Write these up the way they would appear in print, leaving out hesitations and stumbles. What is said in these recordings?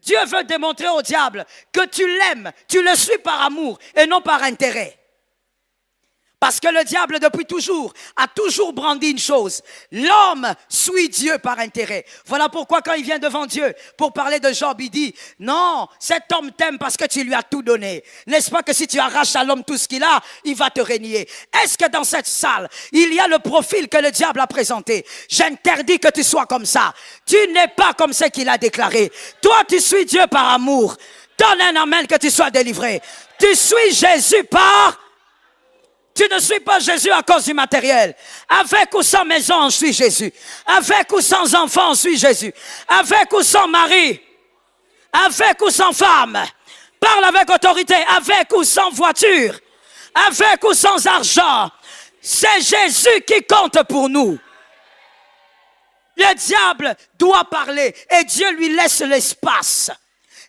Dieu veut démontrer au diable que tu l'aimes, tu le suis par amour et non par intérêt. Parce que le diable, depuis toujours, a toujours brandi une chose. L'homme suit Dieu par intérêt. Voilà pourquoi quand il vient devant Dieu pour parler de Job, il dit, non, cet homme t'aime parce que tu lui as tout donné. N'est-ce pas que si tu arraches à l'homme tout ce qu'il a, il va te régner. Est-ce que dans cette salle, il y a le profil que le diable a présenté? J'interdis que tu sois comme ça. Tu n'es pas comme ce qu'il a déclaré. Toi, tu suis Dieu par amour. Donne un amen que tu sois délivré. Tu suis Jésus par... Tu ne suis pas Jésus à cause du matériel. Avec ou sans maison, on suit Jésus. Avec ou sans enfant, on suit Jésus. Avec ou sans mari. Avec ou sans femme. Parle avec autorité. Avec ou sans voiture. Avec ou sans argent. C'est Jésus qui compte pour nous. Le diable doit parler et Dieu lui laisse l'espace.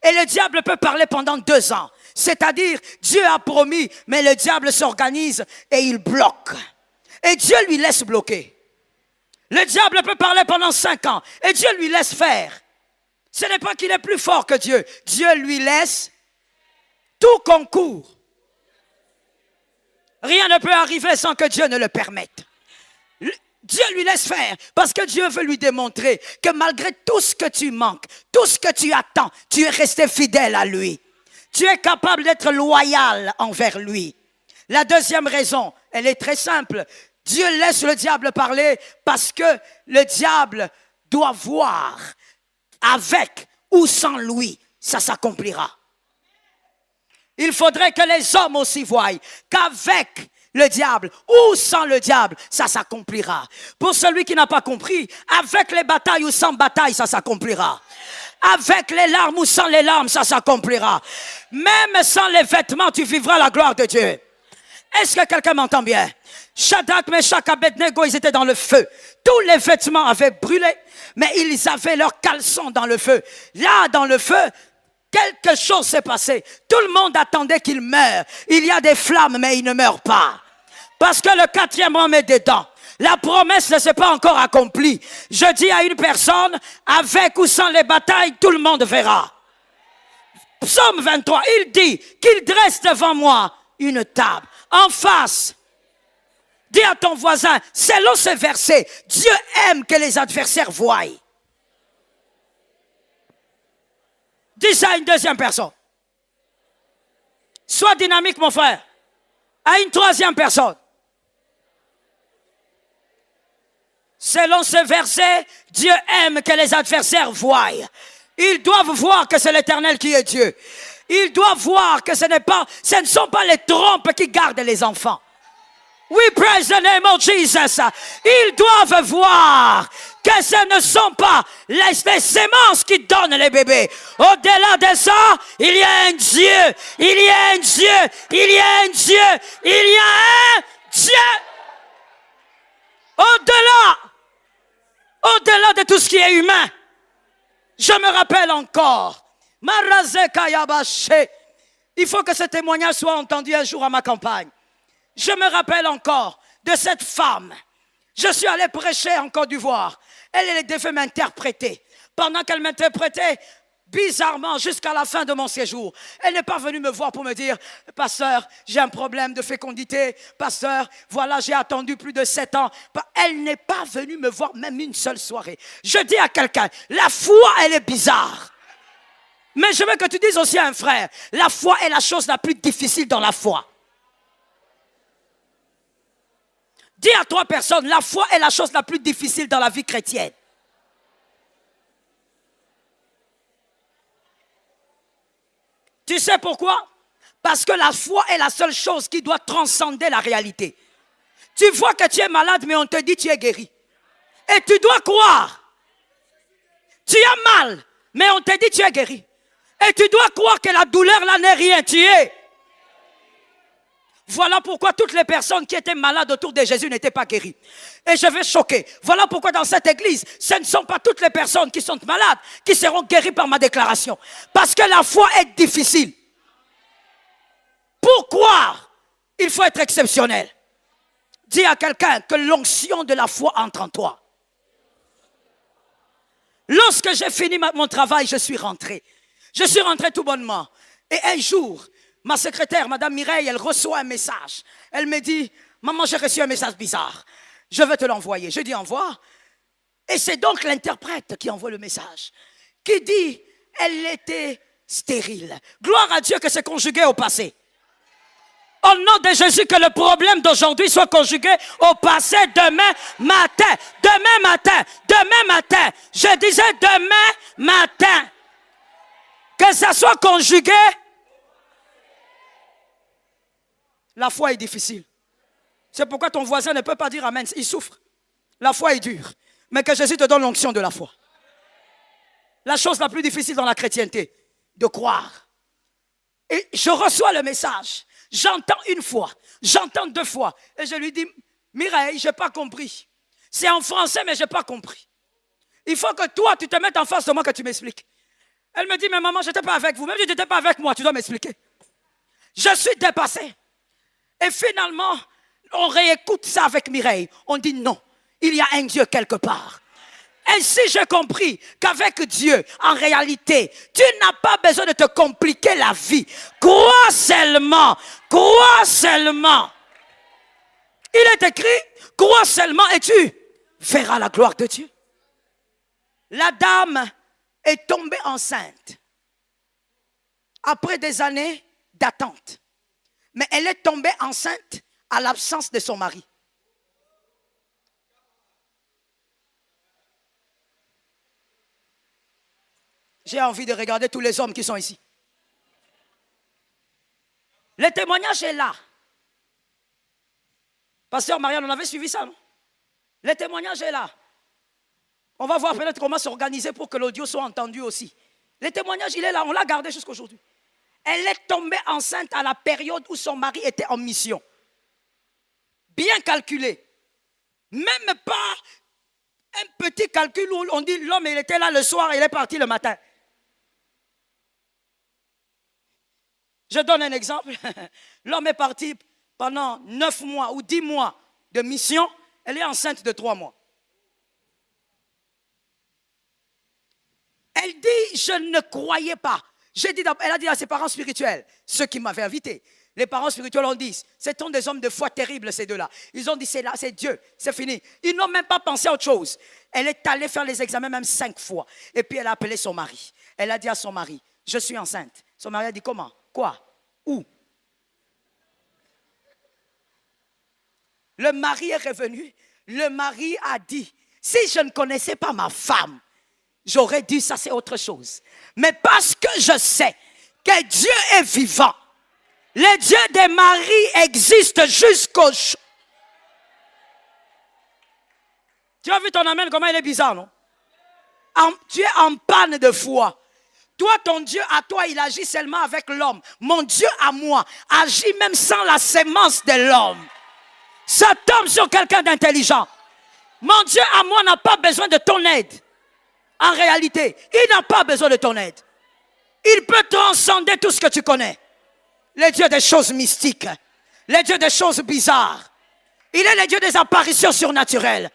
Et le diable peut parler pendant 2 ans. C'est-à-dire, Dieu a promis, mais le diable s'organise et il bloque. Et Dieu lui laisse bloquer. Le diable peut parler pendant 5 ans et Dieu lui laisse faire. Ce n'est pas qu'il est plus fort que Dieu. Dieu lui laisse tout concours. Rien ne peut arriver sans que Dieu ne le permette. Dieu lui laisse faire parce que Dieu veut lui démontrer que malgré tout ce que tu manques, tout ce que tu attends, tu es resté fidèle à lui. Tu es capable d'être loyal envers lui. La deuxième raison, elle est très simple. Dieu laisse le diable parler parce que le diable doit voir avec ou sans lui, ça s'accomplira. Il faudrait que les hommes aussi voient qu'avec le diable ou sans le diable, ça s'accomplira. Pour celui qui n'a pas compris, avec les batailles ou sans bataille, ça s'accomplira. Avec les larmes ou sans les larmes, ça s'accomplira. Même sans les vêtements, tu vivras la gloire de Dieu. Est-ce que quelqu'un m'entend bien? Shadrach, Meshach, Abednego, ils étaient dans le feu. Tous les vêtements avaient brûlé, mais ils avaient leurs caleçons dans le feu. Là, dans le feu, quelque chose s'est passé. Tout le monde attendait qu'il meure. Il y a des flammes, mais il ne meurt pas. Parce que le 4e homme est dedans. La promesse ne s'est pas encore accomplie. Je dis à une personne, avec ou sans les batailles, tout le monde verra. Psaume 23, il dit qu'il dresse devant moi une table. En face, dis à ton voisin, selon ce verset, Dieu aime que les adversaires voient. Dis ça à une deuxième personne. Sois dynamique, mon frère. À une troisième personne. Selon ce verset, Dieu aime que les adversaires voient. Ils doivent voir que c'est l'Éternel qui est Dieu. Ils doivent voir que ce ne sont pas les trompes qui gardent les enfants. We praise the name of Jesus. Ils doivent voir que ce ne sont pas les semences qui donnent les bébés. Au-delà de ça, il y a un Dieu. Il y a un Dieu. Il y a un Dieu. Il y a un Dieu. Au-delà de tout ce qui est humain, je me rappelle encore, il faut que ce témoignage soit entendu un jour à ma campagne. Je me rappelle encore de cette femme. Je suis allé prêcher en Côte d'Ivoire. Elle devait m'interpréter. Pendant qu'elle m'interprétait, bizarrement, jusqu'à la fin de mon séjour, elle n'est pas venue me voir pour me dire, pasteur, j'ai un problème de fécondité. Pasteur, voilà, j'ai attendu plus de 7 ans. Elle n'est pas venue me voir même une seule soirée. Je dis à quelqu'un, la foi, elle est bizarre. Mais je veux que tu dises aussi à un frère, la foi est la chose la plus difficile dans la foi. Dis à 3 personnes, la foi est la chose la plus difficile dans la vie chrétienne. Tu sais pourquoi? Parce que la foi est la seule chose qui doit transcender la réalité. Tu vois que tu es malade, mais on te dit que tu es guéri. Et tu dois croire. Tu as mal, mais on te dit que tu es guéri. Et tu dois croire que la douleur là n'est rien, tu es. Voilà pourquoi toutes les personnes qui étaient malades autour de Jésus n'étaient pas guéries. Et je vais choquer. Voilà pourquoi dans cette église, ce ne sont pas toutes les personnes qui sont malades qui seront guéries par ma déclaration. Parce que la foi est difficile. Pour croire, il faut être exceptionnel. Dis à quelqu'un que l'onction de la foi entre en toi. Lorsque j'ai fini mon travail, je suis rentré. Je suis rentré tout bonnement. Et un jour, ma secrétaire, Madame Mireille, elle reçoit un message. Elle me dit, maman, j'ai reçu un message bizarre. Je vais te l'envoyer. Je dis, envoie. Et c'est donc l'interprète qui envoie le message, qui dit, elle était stérile. Gloire à Dieu que c'est conjugué au passé. Au nom de Jésus, que le problème d'aujourd'hui soit conjugué au passé demain matin. Demain matin. Demain matin. Je disais demain matin. Que ça soit conjugué. La foi est difficile. C'est pourquoi ton voisin ne peut pas dire amen. Il souffre. La foi est dure. Mais que Jésus te donne l'onction de la foi. La chose la plus difficile dans la chrétienté, de croire. Et je reçois le message. J'entends une fois, j'entends deux fois. Et je lui dis, Mireille, je n'ai pas compris. C'est en français, mais je n'ai pas compris. Il faut que toi, tu te mettes en face de moi, que tu m'expliques. Elle me dit, mais maman, je n'étais pas avec vous. Même si tu n'étais pas avec moi, tu dois m'expliquer. Je suis dépassé. Et finalement, on réécoute ça avec Mireille. On dit non, il y a un Dieu quelque part. Ainsi, j'ai compris qu'avec Dieu, en réalité, tu n'as pas besoin de te compliquer la vie. Crois seulement. Crois seulement. Il est écrit, crois seulement et tu verras la gloire de Dieu. La dame est tombée enceinte après des années d'attente. Mais elle est tombée enceinte à l'absence de son mari. J'ai envie de regarder tous les hommes qui sont ici. Le témoignage est là. Pasteur Marianne, on avait suivi ça, non? Le témoignage est là. On va voir peut-être comment s'organiser pour que l'audio soit entendu aussi. Le témoignage, il est là. On l'a gardé jusqu'à aujourd'hui. Elle est tombée enceinte à la période où son mari était en mission. Bien calculé. Même pas un petit calcul où on dit l'homme il était là le soir et il est parti le matin. Je donne un exemple. L'homme est parti pendant 9 mois ou 10 mois de mission. Elle est enceinte de 3 mois. Elle dit, je ne croyais pas. Elle a dit à ses parents spirituels, ceux qui m'avaient invité. Les parents spirituels ont dit, ce sont des hommes de foi terribles, ces deux-là. Ils ont dit, c'est là, c'est Dieu, c'est fini. Ils n'ont même pas pensé à autre chose. Elle est allée faire les examens même 5 fois. Et puis elle a appelé son mari. Elle a dit à son mari, je suis enceinte. Son mari a dit, comment? Quoi? Où? Le mari est revenu. Le mari a dit, si je ne connaissais pas ma femme, j'aurais dit ça c'est autre chose. Mais parce que je sais que Dieu est vivant, le Dieu des maris existe jusqu'au jour. Tu as vu ton amen, comment il est bizarre, non? Tu es en panne de foi. Toi, ton Dieu à toi, il agit seulement avec l'homme. Mon Dieu à moi agit même sans la sémence de l'homme. Ça tombe sur quelqu'un d'intelligent. Mon Dieu à moi n'a pas besoin de ton aide. En réalité, il n'a pas besoin de ton aide. Il peut transcender tout ce que tu connais. Le Dieu des choses mystiques. Le Dieu des choses bizarres. Il est le Dieu des apparitions surnaturelles.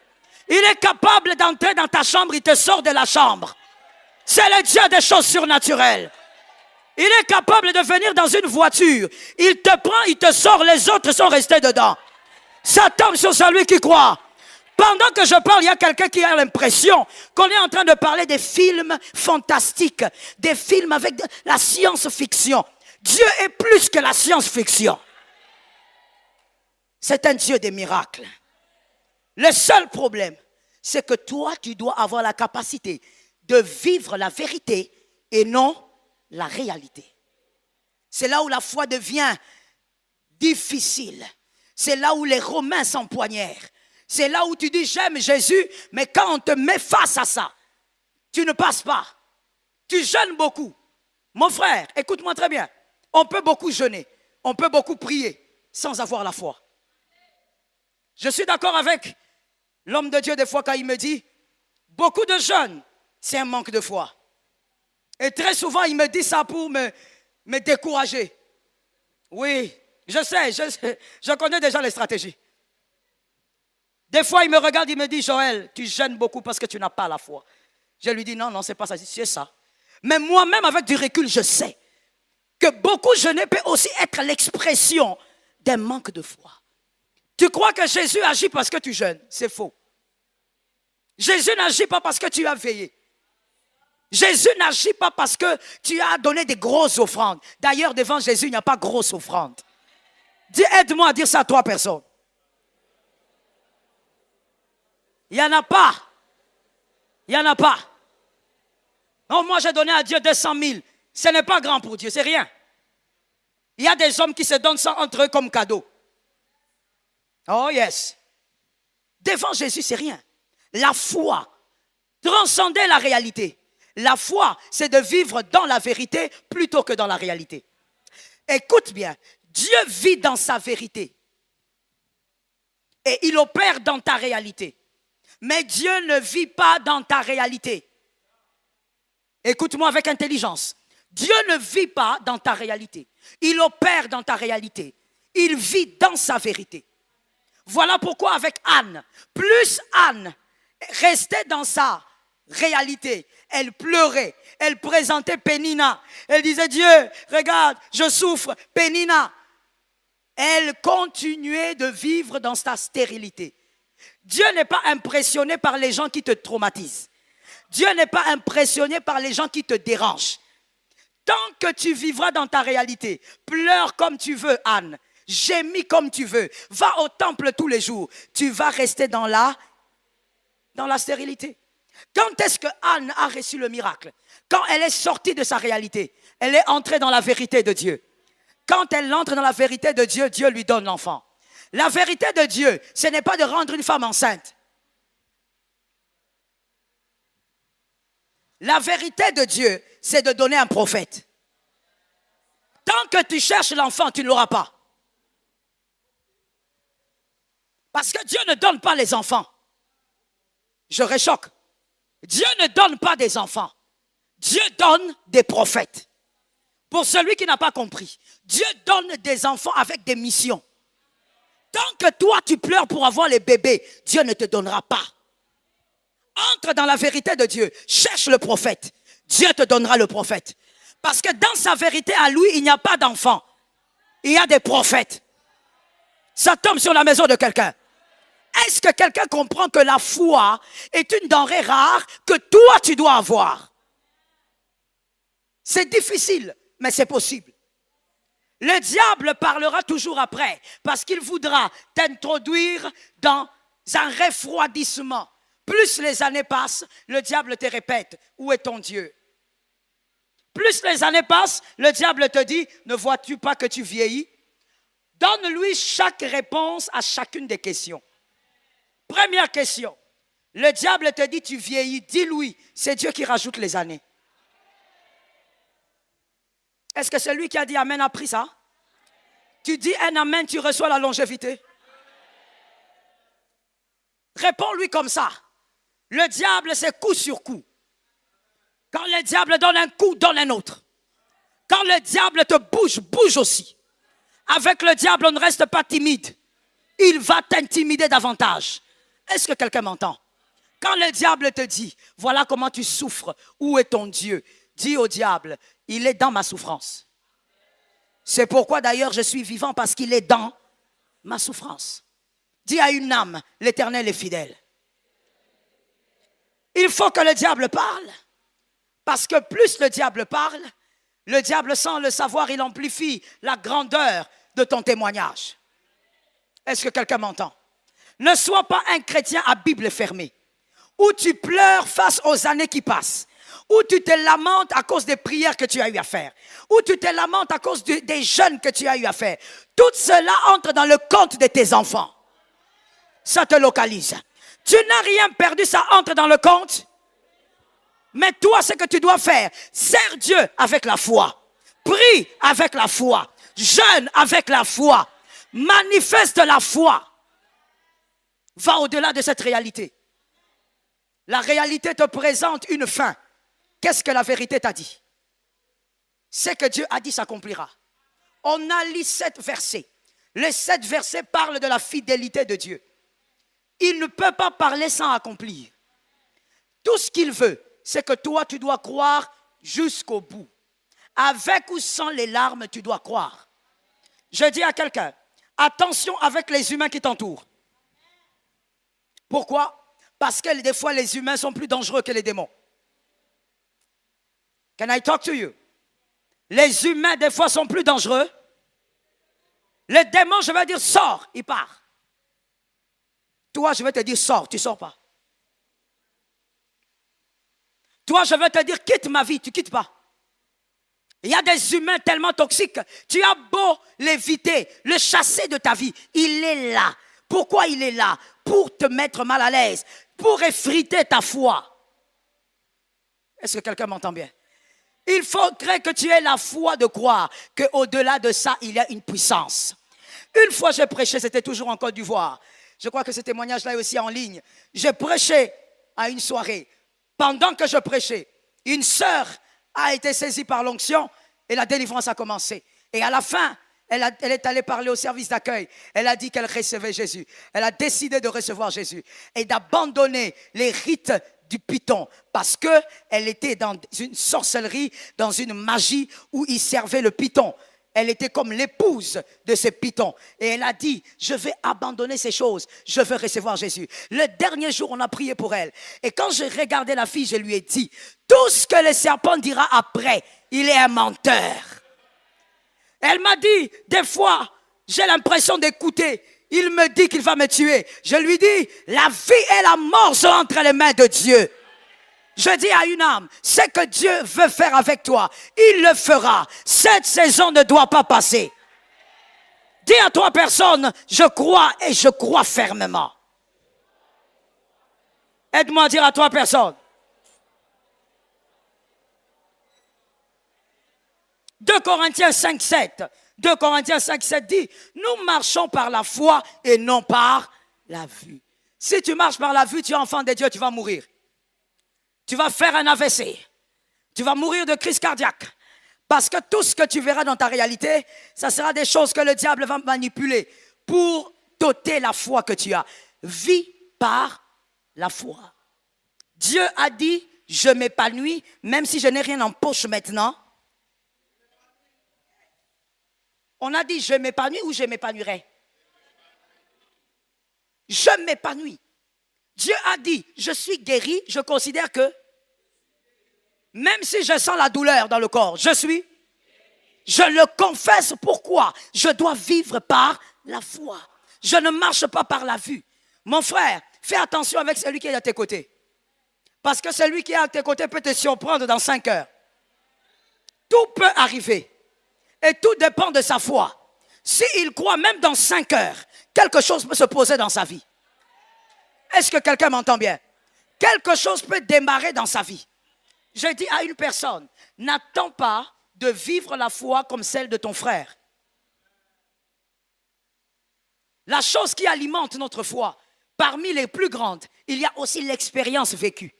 Il est capable d'entrer dans ta chambre, il te sort de la chambre. C'est le Dieu des choses surnaturelles. Il est capable de venir dans une voiture. Il te prend, il te sort, les autres sont restés dedans. Ça tombe sur celui qui croit. Pendant que je parle, il y a quelqu'un qui a l'impression qu'on est en train de parler des films fantastiques, des films avec de la science-fiction. Dieu est plus que la science-fiction. C'est un Dieu des miracles. Le seul problème, c'est que toi, tu dois avoir la capacité de vivre la vérité et non la réalité. C'est là où la foi devient difficile. C'est là où les Romains s'empoignèrent. C'est là où tu dis j'aime Jésus, mais quand on te met face à ça, tu ne passes pas. Tu jeûnes beaucoup. Mon frère, écoute-moi très bien. On peut beaucoup jeûner, on peut beaucoup prier sans avoir la foi. Je suis d'accord avec l'homme de Dieu des fois quand il me dit beaucoup de jeûnes, c'est un manque de foi. Et très souvent, il me dit ça pour me décourager. Oui, je sais, je connais déjà les stratégies. Des fois, il me regarde, il me dit, Joël, tu jeûnes beaucoup parce que tu n'as pas la foi. Je lui dis, non, c'est pas ça, c'est ça. Mais moi-même, avec du recul, je sais que beaucoup jeûner peut aussi être l'expression d'un manque de foi. Tu crois que Jésus agit parce que tu jeûnes? C'est faux. Jésus n'agit pas parce que tu as veillé. Jésus n'agit pas parce que tu as donné des grosses offrandes. D'ailleurs, devant Jésus, il n'y a pas grosse offrande. Dis, aide-moi à dire ça à 3 personnes. Il n'y en a pas. Il n'y en a pas. Non, moi j'ai donné à Dieu 200 000. Ce n'est pas grand pour Dieu, c'est rien. Il y a des hommes qui se donnent ça entre eux comme cadeau. Oh yes. Devant Jésus, c'est rien. La foi, transcender la réalité. La foi, c'est de vivre dans la vérité plutôt que dans la réalité. Écoute bien, Dieu vit dans sa vérité. Et il opère dans ta réalité. Mais Dieu ne vit pas dans ta réalité. Écoute-moi avec intelligence. Dieu ne vit pas dans ta réalité. Il opère dans ta réalité. Il vit dans sa vérité. Voilà pourquoi avec Anne, plus Anne restait dans sa réalité, elle pleurait, elle présentait Pénina. Elle disait, Dieu, regarde, je souffre, Pénina. Elle continuait de vivre dans sa stérilité. Dieu n'est pas impressionné par les gens qui te traumatisent. Dieu n'est pas impressionné par les gens qui te dérangent. Tant que tu vivras dans ta réalité, pleure comme tu veux, Anne, gémis comme tu veux, va au temple tous les jours, tu vas rester dans la stérilité. Quand est-ce que Anne a reçu le miracle? Quand elle est sortie de sa réalité, elle est entrée dans la vérité de Dieu. Quand elle entre dans la vérité de Dieu, Dieu lui donne l'enfant. La vérité de Dieu, ce n'est pas de rendre une femme enceinte. La vérité de Dieu, c'est de donner un prophète. Tant que tu cherches l'enfant, tu ne l'auras pas. Parce que Dieu ne donne pas les enfants. Je réchoque. Dieu ne donne pas des enfants. Dieu donne des prophètes. Pour celui qui n'a pas compris, Dieu donne des enfants avec des missions. Tant que toi tu pleures pour avoir les bébés, Dieu ne te donnera pas. Entre dans la vérité de Dieu, cherche le prophète. Dieu te donnera le prophète. Parce que dans sa vérité à lui, il n'y a pas d'enfants. Il y a des prophètes. Ça tombe sur la maison de quelqu'un. Est-ce que quelqu'un comprend que la foi est une denrée rare que toi tu dois avoir? C'est difficile, mais c'est possible. Le diable parlera toujours après parce qu'il voudra t'introduire dans un refroidissement. Plus les années passent, le diable te répète, où est ton Dieu? Plus les années passent, le diable te dit, ne vois-tu pas que tu vieillis? Donne-lui chaque réponse à chacune des questions. Première question, le diable te dit, tu vieillis, dis-lui, c'est Dieu qui rajoute les années. Est-ce que celui qui a dit Amen a pris ça? Tu dis un Amen, tu reçois la longévité. Réponds-lui comme ça. Le diable, c'est coup sur coup. Quand le diable donne un coup, donne un autre. Quand le diable te bouge, bouge aussi. Avec le diable, on ne reste pas timide. Il va t'intimider davantage. Est-ce que quelqu'un m'entend? Quand le diable te dit, voilà comment tu souffres, où est ton Dieu? Dis au diable, il est dans ma souffrance. C'est pourquoi d'ailleurs je suis vivant, parce qu'il est dans ma souffrance. Dis à une âme, l'Éternel est fidèle. Il faut que le diable parle, parce que plus le diable parle, le diable sans le savoir, il amplifie la grandeur de ton témoignage. Est-ce que quelqu'un m'entend? Ne sois pas un chrétien à Bible fermée, où tu pleures face aux années qui passent, où tu te lamentes à cause des prières que tu as eu à faire, où tu te lamentes à cause des jeûnes que tu as eu à faire. Tout cela entre dans le compte de tes enfants. Ça te localise. Tu n'as rien perdu, ça entre dans le compte. Mais toi, ce que tu dois faire, sers Dieu avec la foi. Prie avec la foi. Jeûne avec la foi. Manifeste la foi. Va au-delà de cette réalité. La réalité te présente une fin. Qu'est-ce que la vérité t'a dit? Ce que Dieu a dit s'accomplira. On a lu 7 versets. Les 7 versets parlent de la fidélité de Dieu. Il ne peut pas parler sans accomplir. Tout ce qu'il veut, c'est que toi, tu dois croire jusqu'au bout. Avec ou sans les larmes, tu dois croire. Je dis à quelqu'un, attention avec les humains qui t'entourent. Pourquoi? Parce que des fois, les humains sont plus dangereux que les démons. Can I talk to you? Les humains, des fois, sont plus dangereux. Les démons, je vais dire, sors, il part. Toi, je vais te dire, sors, tu ne sors pas. Toi, je vais te dire, quitte ma vie, tu ne quittes pas. Il y a des humains tellement toxiques, tu as beau l'éviter, le chasser de ta vie, il est là. Pourquoi il est là? Pour te mettre mal à l'aise, pour effriter ta foi. Est-ce que quelqu'un m'entend bien? Il faudrait que tu aies la foi de croire qu'au-delà de ça, il y a une puissance. Une fois j'ai prêché, c'était toujours en Côte d'Ivoire. Je crois que ce témoignage-là est aussi en ligne. J'ai prêché à une soirée. Pendant que je prêchais, une sœur a été saisie par l'onction et la délivrance a commencé. Et à la fin, elle est allée parler au service d'accueil. Elle a dit qu'elle recevait Jésus. Elle a décidé de recevoir Jésus et d'abandonner les rites du python parce qu'elle était dans une sorcellerie, dans une magie où il servait le python. Elle était comme l'épouse de ce python. Et elle a dit, je vais abandonner ces choses. Je veux recevoir Jésus. Le dernier jour, on a prié pour elle. Et quand j'ai regardé la fille, je lui ai dit, tout ce que le serpent dira après, il est un menteur. Elle m'a dit, des fois, j'ai l'impression d'écouter. Il me dit qu'il va me tuer. Je lui dis, la vie et la mort sont entre les mains de Dieu. Je dis à une âme, ce que Dieu veut faire avec toi, il le fera. Cette saison ne doit pas passer. Dis à toi personne, je crois et je crois fermement. Aide-moi à dire à toi personne. 2 Corinthiens 5, 7. 2 Corinthiens 5, 7 dit, nous marchons par la foi et non par la vue. Si tu marches par la vue, tu es enfant de Dieu, tu vas mourir. Tu vas faire un AVC. Tu vas mourir de crise cardiaque. Parce que tout ce que tu verras dans ta réalité, ça sera des choses que le diable va manipuler pour t'ôter la foi que tu as. Vis par la foi. Dieu a dit, je m'épanouis, même si je n'ai rien en poche maintenant. On a dit, je m'épanouis ou je m'épanouirai? Je m'épanouis. Dieu a dit, je suis guéri, je considère que, même si je sens la douleur dans le corps, je le confesse. Pourquoi? Je dois vivre par la foi. Je ne marche pas par la vue. Mon frère, fais attention avec celui qui est à tes côtés. Parce que celui qui est à tes côtés peut te surprendre dans 5 heures. Tout peut arriver. Et tout dépend de sa foi. S'il croit même dans 5 heures, quelque chose peut se poser dans sa vie. Est-ce que quelqu'un m'entend bien? Quelque chose peut démarrer dans sa vie. Je dis à une personne, n'attends pas de vivre la foi comme celle de ton frère. La chose qui alimente notre foi, parmi les plus grandes, il y a aussi l'expérience vécue.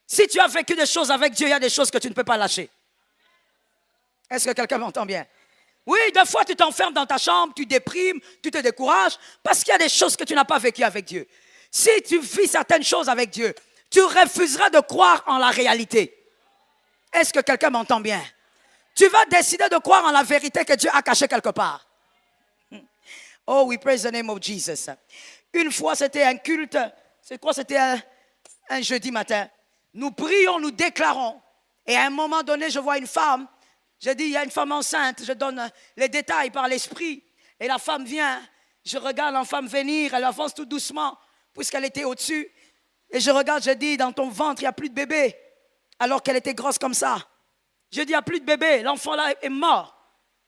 Si tu as vécu des choses avec Dieu, il y a des choses que tu ne peux pas lâcher. Est-ce que quelqu'un m'entend bien? Oui, des fois tu t'enfermes dans ta chambre, tu déprimes, tu te décourages, parce qu'il y a des choses que tu n'as pas vécues avec Dieu. Si tu vis certaines choses avec Dieu, tu refuseras de croire en la réalité. Est-ce que quelqu'un m'entend bien? Tu vas décider de croire en la vérité que Dieu a cachée quelque part. Oh, we praise the name of Jesus. Une fois, c'était un culte, c'était un jeudi matin. Nous prions, nous déclarons. Et à un moment donné, je vois une femme. Je dis, il y a une femme enceinte. Je donne les détails par l'esprit. Et la femme vient. Je regarde la femme venir. Elle avance tout doucement, puisqu'elle était au-dessus. Et je regarde, je dis, dans ton ventre, il n'y a plus de bébé. Alors qu'elle était grosse comme ça. Je dis, il n'y a plus de bébé. L'enfant là est mort.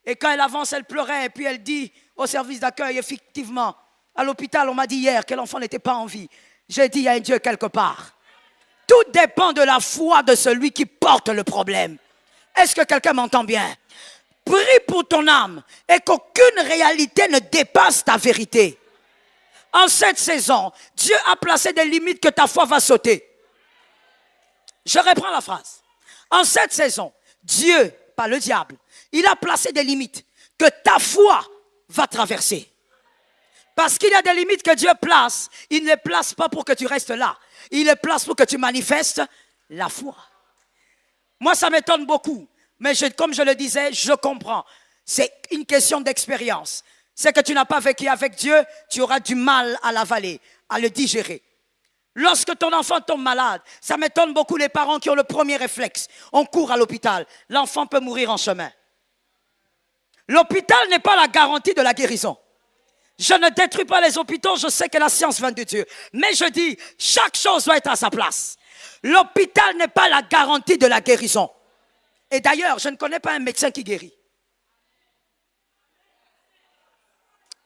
Et quand elle avance, elle pleurait. Et puis elle dit au service d'accueil, effectivement, à l'hôpital, on m'a dit hier que l'enfant n'était pas en vie. J'ai dit, il y a un Dieu quelque part. Tout dépend de la foi de celui qui porte le problème. Est-ce que quelqu'un m'entend bien? Prie pour ton âme et qu'aucune réalité ne dépasse ta vérité. En cette saison, Dieu a placé des limites que ta foi va sauter. Je reprends la phrase. En cette saison, Dieu, pas le diable, il a placé des limites que ta foi va traverser. Parce qu'il y a des limites que Dieu place. Il ne les place pas pour que tu restes là. Il les place pour que tu manifestes la foi. Moi, ça m'étonne beaucoup. Mais comme je le disais, je comprends. C'est une question d'expérience. C'est que tu n'as pas vécu avec Dieu, tu auras du mal à l'avaler, à le digérer. Lorsque ton enfant tombe malade, ça m'étonne beaucoup les parents qui ont le premier réflexe. On court à l'hôpital. L'enfant peut mourir en chemin. L'hôpital n'est pas la garantie de la guérison. Je ne détruis pas les hôpitaux, je sais que la science vient de Dieu. Mais je dis, chaque chose doit être à sa place. L'hôpital n'est pas la garantie de la guérison. Et d'ailleurs, je ne connais pas un médecin qui guérit.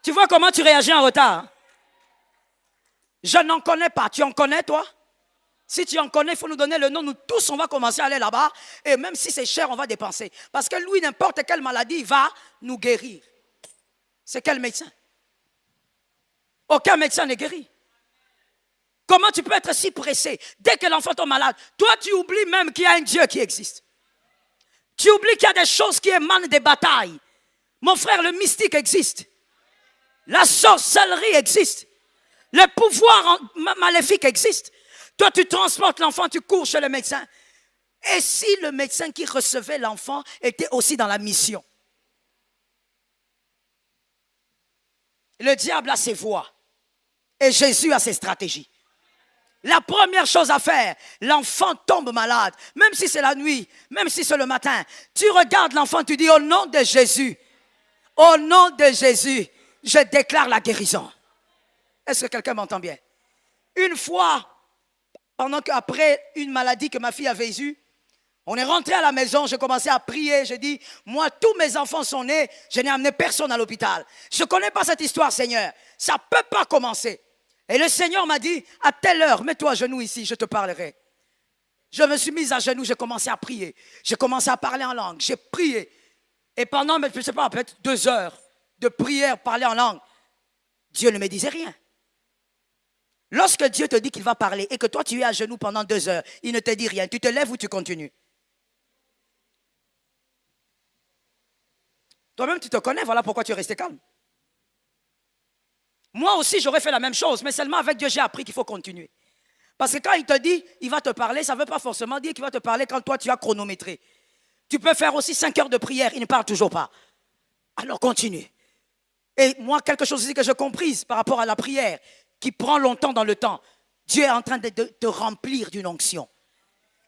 Tu vois comment tu réagis en retard? Je n'en connais pas. Tu en connais, toi? Si tu en connais, il faut nous donner le nom. Nous tous, on va commencer à aller là-bas. Et même si c'est cher, on va dépenser. Parce que lui, n'importe quelle maladie, il va nous guérir. C'est quel médecin? Aucun médecin n'est guéri. Comment tu peux être si pressé? Dès que l'enfant tombe malade, toi, tu oublies même qu'il y a un Dieu qui existe. Tu oublies qu'il y a des choses qui émanent des batailles. Mon frère, le mystique existe. La sorcellerie existe. Le pouvoir maléfique existe. Toi, tu transportes l'enfant, tu cours chez le médecin. Et si le médecin qui recevait l'enfant était aussi dans la mission? Le diable a ses voies. Et Jésus a ses stratégies. La première chose à faire, l'enfant tombe malade, même si c'est la nuit, même si c'est le matin. Tu regardes l'enfant, tu dis au nom de Jésus, au nom de Jésus, je déclare la guérison. Est-ce que quelqu'un m'entend bien? Une fois, pendant qu'après une maladie que ma fille avait eue, on est rentré à la maison, j'ai commencé à prier, j'ai dit, moi, tous mes enfants sont nés, je n'ai amené personne à l'hôpital. Je ne connais pas cette histoire, Seigneur. Ça ne peut pas commencer. Et le Seigneur m'a dit, à telle heure, mets-toi à genoux ici, je te parlerai. Je me suis mise à genoux, j'ai commencé à prier. J'ai commencé à parler en langue, j'ai prié. Et pendant, je ne sais pas, peut-être 2 heures de prière, parler en langue, Dieu ne me disait rien. Lorsque Dieu te dit qu'il va parler et que toi tu es à genoux pendant 2 heures, il ne te dit rien. Tu te lèves ou tu continues? Toi-même tu te connais, voilà pourquoi tu es resté calme. Moi aussi j'aurais fait la même chose, mais seulement avec Dieu j'ai appris qu'il faut continuer. Parce que quand il te dit, il va te parler, ça ne veut pas forcément dire qu'il va te parler quand toi tu as chronométré. Tu peux faire aussi 5 heures de prière, il ne parle toujours pas. Alors continue. Et moi, quelque chose aussi que j'ai compris par rapport à la prière, qui prend longtemps dans le temps, Dieu est en train de te remplir d'une onction.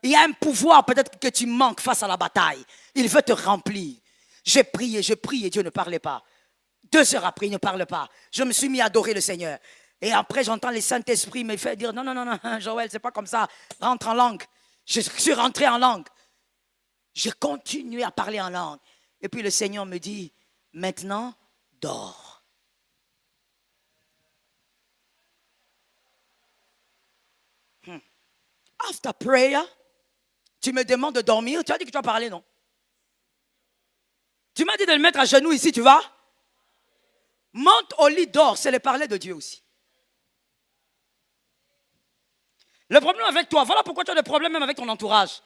Il y a un pouvoir peut-être que tu manques face à la bataille. Il veut te remplir. J'ai prié, et Dieu ne parlait pas. 2 heures après, il ne parle pas. Je me suis mis à adorer le Seigneur. Et après, j'entends le Saint-Esprit me faire dire, non, Joël, c'est pas comme ça. Rentre en langue. Je suis rentré en langue. J'ai continué à parler en langue. Et puis le Seigneur me dit, maintenant, dors. After prayer, tu me demandes de dormir. Tu as dit que tu vas parler, non? Tu m'as dit de le mettre à genoux ici, tu vas? Monte au lit, dors. C'est le parler de Dieu aussi. Le problème avec toi, voilà pourquoi tu as des problèmes même avec ton entourage.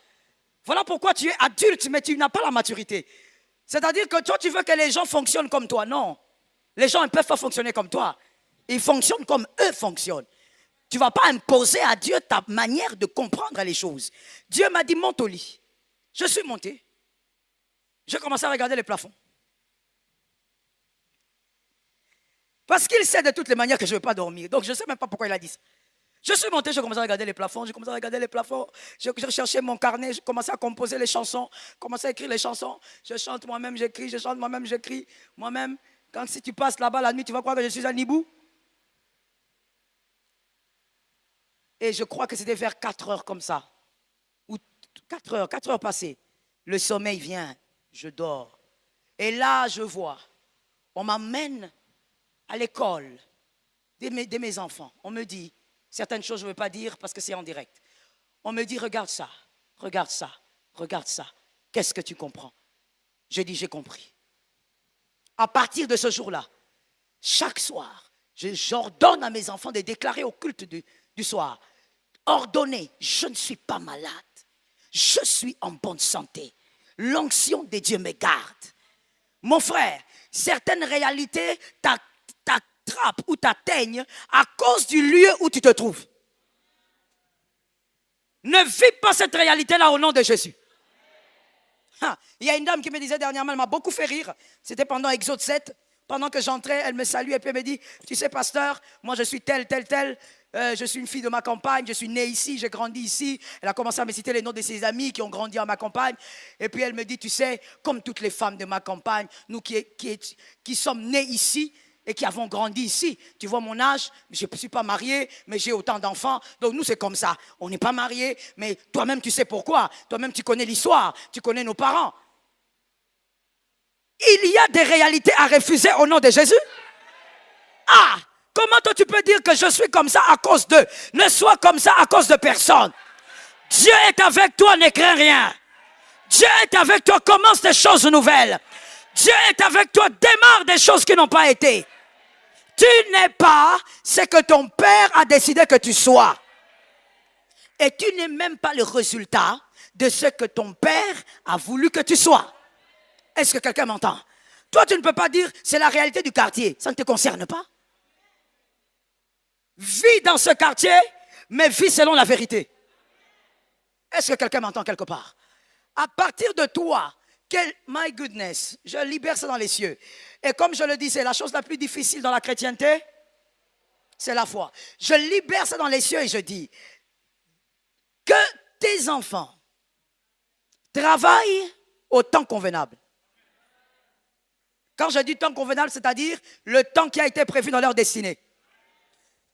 Voilà pourquoi tu es adulte, mais tu n'as pas la maturité. C'est-à-dire que toi, tu veux que les gens fonctionnent comme toi. Non. Les gens ne peuvent pas fonctionner comme toi. Ils fonctionnent comme eux fonctionnent. Tu ne vas pas imposer à Dieu ta manière de comprendre les choses. Dieu m'a dit, monte au lit. Je suis monté. J'ai commencé à regarder les plafonds. Parce qu'il sait de toutes les manières que je ne vais pas dormir. Donc je ne sais même pas pourquoi il a dit ça. Je suis monté, j'ai commencé à regarder les plafonds. Je cherchais mon carnet, j'ai commencé à composer les chansons, commencé à écrire les chansons. Je chante moi-même, j'écris, je chante moi-même, j'écris. Moi-même, quand si tu passes là-bas la nuit, tu vas croire que je suis un hibou. Et je crois que c'était vers 4 heures comme ça. Ou 4 heures passées. Le sommeil vient, je dors. Et là, je vois, on m'amène à l'école de mes enfants. On me dit, certaines choses je ne veux pas dire parce que c'est en direct. On me dit, regarde ça, regarde ça, regarde ça. Qu'est-ce que tu comprends? Je dis, j'ai compris. À partir de ce jour-là, chaque soir, j'ordonne à mes enfants de déclarer au culte du soir, ordonner, je ne suis pas malade, je suis en bonne santé. L'onction de Dieu me garde. Mon frère, certaines réalités t'attrapent ou t'atteignent à cause du lieu où tu te trouves. Ne vis pas cette réalité-là au nom de Jésus. Ah, il y a une dame qui me disait dernièrement, elle m'a beaucoup fait rire. C'était pendant Exode 7. Pendant que j'entrais, elle me salue et puis elle me dit, tu sais, pasteur, moi je suis telle, telle, telle. Je suis une fille de ma campagne, je suis née ici, j'ai grandi ici. Elle a commencé à me citer les noms de ses amis qui ont grandi à ma campagne. Et puis elle me dit, tu sais, comme toutes les femmes de ma campagne, nous qui sommes nés ici et qui avons grandi ici, tu vois mon âge, je ne suis pas mariée, mais j'ai autant d'enfants. Donc nous, c'est comme ça. On n'est pas mariés, mais toi-même, tu sais pourquoi. Toi-même, tu connais l'histoire, tu connais nos parents. Il y a des réalités à refuser au nom de Jésus. Ah! Comment toi tu peux dire que je suis comme ça à cause d'eux? Ne sois comme ça à cause de personne. Dieu est avec toi, ne crains rien. Dieu est avec toi, commence des choses nouvelles. Dieu est avec toi, démarre des choses qui n'ont pas été. Tu n'es pas ce que ton père a décidé que tu sois. Et tu n'es même pas le résultat de ce que ton père a voulu que tu sois. Est-ce que quelqu'un m'entend? Toi, tu ne peux pas dire, c'est la réalité du quartier. Ça ne te concerne pas. Vis dans ce quartier, mais vis selon la vérité. Est-ce que quelqu'un m'entend quelque part? À partir de toi, my goodness, je libère ça dans les cieux. Et comme je le dis, c'est la chose la plus difficile dans la chrétienté, c'est la foi. Je libère ça dans les cieux et je dis que tes enfants travaillent au temps convenable. Quand je dis temps convenable, c'est-à-dire le temps qui a été prévu dans leur destinée.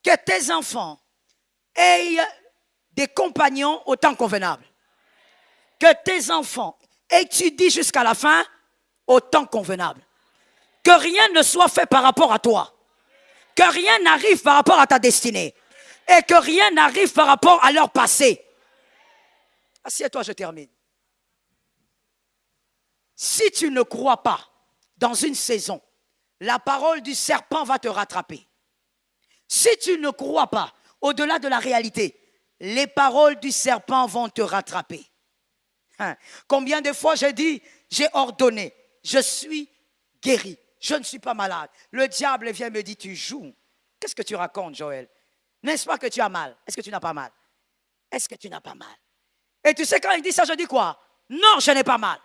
Que tes enfants aient des compagnons au temps convenable. Que tes enfants étudient jusqu'à la fin au temps convenable. Que rien ne soit fait par rapport à toi. Que rien n'arrive par rapport à ta destinée. Et que rien n'arrive par rapport à leur passé. Assieds-toi, je termine. Si tu ne crois pas dans une saison, la parole du serpent va te rattraper. Si tu ne crois pas au-delà de la réalité, les paroles du serpent vont te rattraper. Combien de fois j'ai dit, j'ai ordonné, je suis guéri, je ne suis pas malade. Le diable vient me dire, tu joues. Qu'est-ce que tu racontes, Joël? N'est-ce pas que tu as mal? Est-ce que tu n'as pas mal? Est-ce que tu n'as pas mal? Et tu sais, quand il dit ça, je dis quoi? Non, je n'ai pas mal.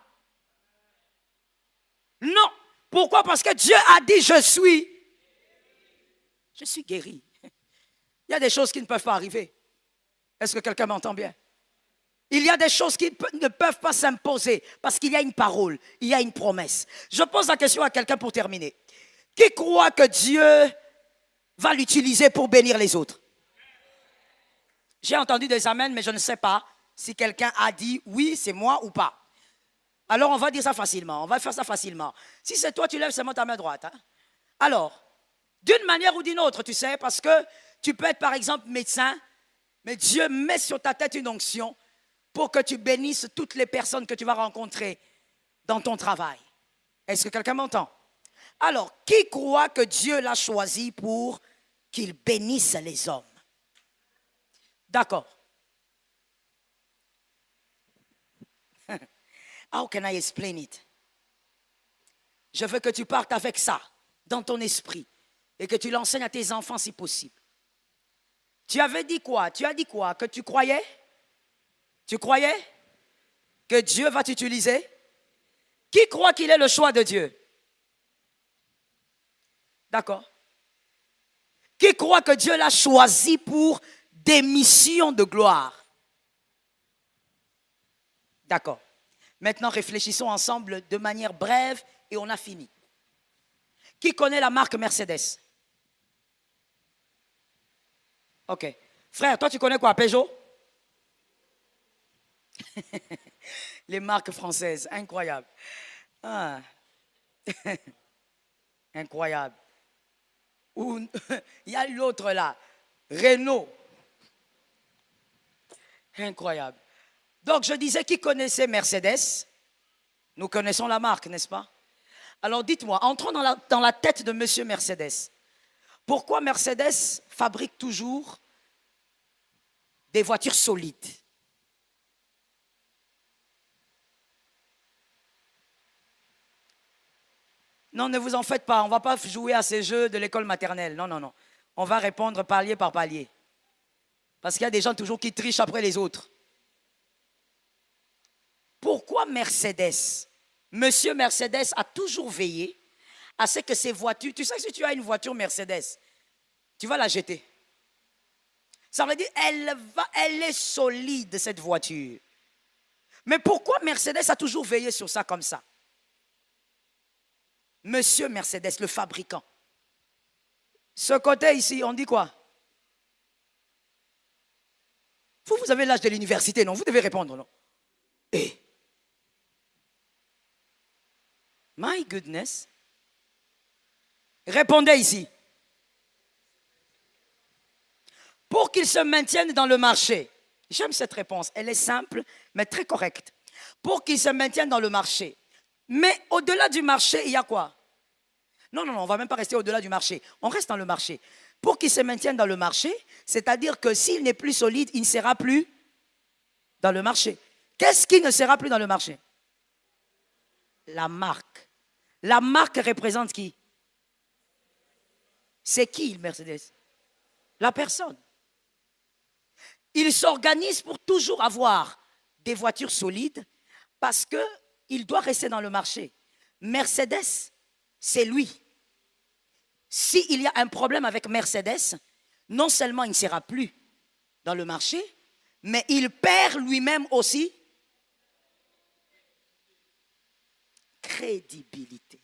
Non. Pourquoi? Parce que Dieu a dit, je suis guéri. Il y a des choses qui ne peuvent pas arriver. Est-ce que quelqu'un m'entend bien? Il y a des choses qui ne peuvent pas s'imposer parce qu'il y a une parole, il y a une promesse. Je pose la question à quelqu'un pour terminer. Qui croit que Dieu va l'utiliser pour bénir les autres? J'ai entendu des amens, mais je ne sais pas si quelqu'un a dit oui, c'est moi ou pas. Alors on va dire ça facilement, on va faire ça facilement. Si c'est toi, tu lèves seulement ta main droite. Hein? Alors, d'une manière ou d'une autre, tu sais, parce que tu peux être par exemple médecin, mais Dieu met sur ta tête une onction pour que tu bénisses toutes les personnes que tu vas rencontrer dans ton travail. Est-ce que quelqu'un m'entend? Alors, qui croit que Dieu l'a choisi pour qu'il bénisse les hommes? D'accord. How can I explain it? Je veux que tu partes avec ça dans ton esprit et que tu l'enseignes à tes enfants si possible. Tu avais dit quoi? Tu as dit quoi? Que tu croyais? Tu croyais que Dieu va t'utiliser? Qui croit qu'il est le choix de Dieu? D'accord. Qui croit que Dieu l'a choisi pour des missions de gloire? D'accord. Maintenant, réfléchissons ensemble de manière brève et on a fini. Qui connaît la marque Mercedes? Ok. Frère, toi tu connais quoi? Peugeot? Les marques françaises, incroyable. Ah. Incroyable. Ou, il y a l'autre là, Renault. Incroyable. Donc je disais, qui connaissait Mercedes? Nous connaissons la marque, n'est-ce pas? Alors dites-moi, entrons dans la tête de monsieur Mercedes. Pourquoi Mercedes fabrique toujours des voitures solides? Non, ne vous en faites pas, on ne va pas jouer à ces jeux de l'école maternelle. Non, non, non. On va répondre palier par palier. Parce qu'il y a des gens toujours qui trichent après les autres. Pourquoi Mercedes? Monsieur Mercedes a toujours veillé à ce que ses voitures, tu sais que si tu as une voiture Mercedes, tu vas la jeter. Ça veut dire elle est solide cette voiture. Mais pourquoi Mercedes a toujours veillé sur ça comme ça? Monsieur Mercedes, le fabricant. Ce côté ici, on dit quoi? Vous avez l'âge de l'université, non? Vous devez répondre, non? Eh. My goodness. Répondez ici. Pour qu'ils se maintiennent dans le marché. J'aime cette réponse. Elle est simple, mais très correcte. Pour qu'ils se maintiennent dans le marché. Mais au-delà du marché, il y a quoi? Non, on ne va même pas rester au-delà du marché. On reste dans le marché. Pour qu'ils se maintiennent dans le marché, c'est-à-dire que s'il n'est plus solide, il ne sera plus dans le marché. Qu'est-ce qui ne sera plus dans le marché? La marque. La marque représente qui? C'est qui le Mercedes? La personne. Il s'organise pour toujours avoir des voitures solides parce qu'il doit rester dans le marché. Mercedes, c'est lui. S'il y a un problème avec Mercedes, non seulement il ne sera plus dans le marché, mais il perd lui-même aussi crédibilité.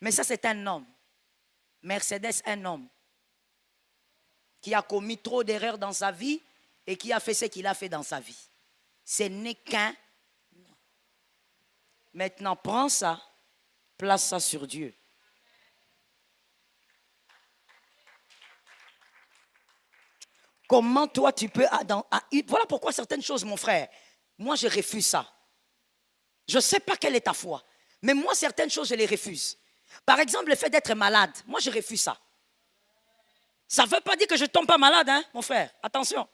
Mais ça, c'est un homme. Mercedes, un homme qui a commis trop d'erreurs dans sa vie et qui a fait ce qu'il a fait dans sa vie. Ce n'est qu'un homme. Maintenant, prends ça, place ça sur Dieu. Comment toi tu peux... Voilà pourquoi certaines choses, mon frère, moi je refuse ça. Je ne sais pas quelle est ta foi, mais moi certaines choses je les refuse. Par exemple, le fait d'être malade, moi je refuse ça. Ça ne veut pas dire que je ne tombe pas malade, hein, mon frère. Attention.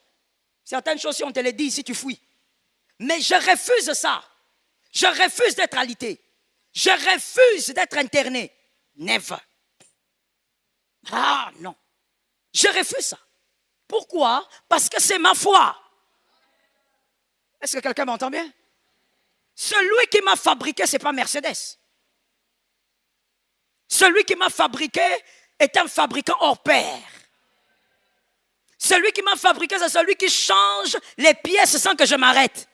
Certaines choses, si on te les dit ici, tu fouilles. Mais je refuse ça. Je refuse d'être alité. Je refuse d'être interné. Never. Ah non. Je refuse ça. Pourquoi? Parce que c'est ma foi. Est-ce que quelqu'un m'entend bien? Celui qui m'a fabriqué, ce n'est pas Mercedes. Celui qui m'a fabriqué est un fabricant hors pair. Celui qui m'a fabriqué, c'est celui qui change les pièces sans que je m'arrête.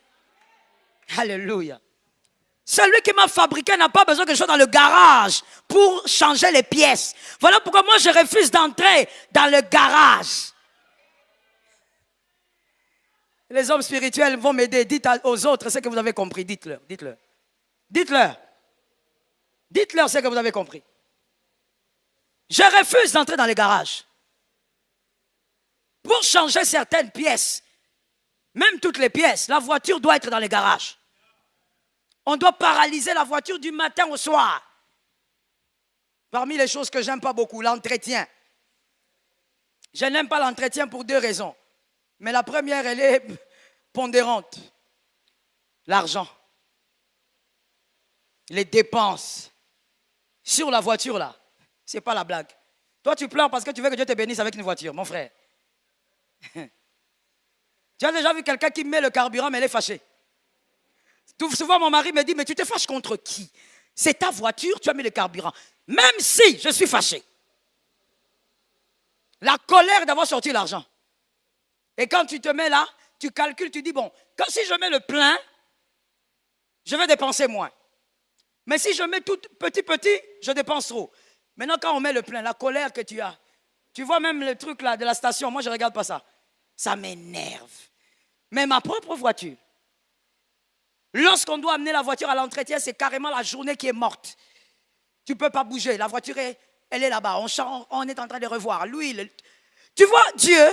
Alléluia. Celui qui m'a fabriqué n'a pas besoin que je sois dans le garage pour changer les pièces. Voilà pourquoi moi je refuse d'entrer dans le garage. Les hommes spirituels vont m'aider. Dites aux autres ce que vous avez compris. Dites-leur. Dites-leur. Dites-leur. Dites-leur ce que vous avez compris. Je refuse d'entrer dans les garages. Pour changer certaines pièces, même toutes les pièces, la voiture doit être dans les garages. On doit paralyser la voiture du matin au soir. Parmi les choses que j'aime pas beaucoup, l'entretien. Je n'aime pas l'entretien pour deux raisons. Mais la première, elle est pondérante. L'argent. Les dépenses. Sur la voiture, là. Ce n'est pas la blague. Toi, tu pleures parce que tu veux que Dieu te bénisse avec une voiture, mon frère. Tu as déjà vu quelqu'un qui met le carburant, mais elle est fâchée. Souvent, mon mari me dit, mais tu te fâches contre qui? C'est ta voiture, tu as mis le carburant. Même si je suis fâché. La colère d'avoir sorti l'argent. Et quand tu te mets là, tu calcules, tu dis, bon, si je mets le plein, je vais dépenser moins. Mais si je mets tout petit, je dépense trop. Maintenant, quand on met le plein, la colère que tu as, tu vois même le truc là de la station, moi je ne regarde pas ça. Ça m'énerve. Mais ma propre voiture, lorsqu'on doit amener la voiture à l'entretien, c'est carrément la journée qui est morte. Tu ne peux pas bouger, la voiture elle est là-bas, on est en train de revoir l'huile. Tu vois, Dieu,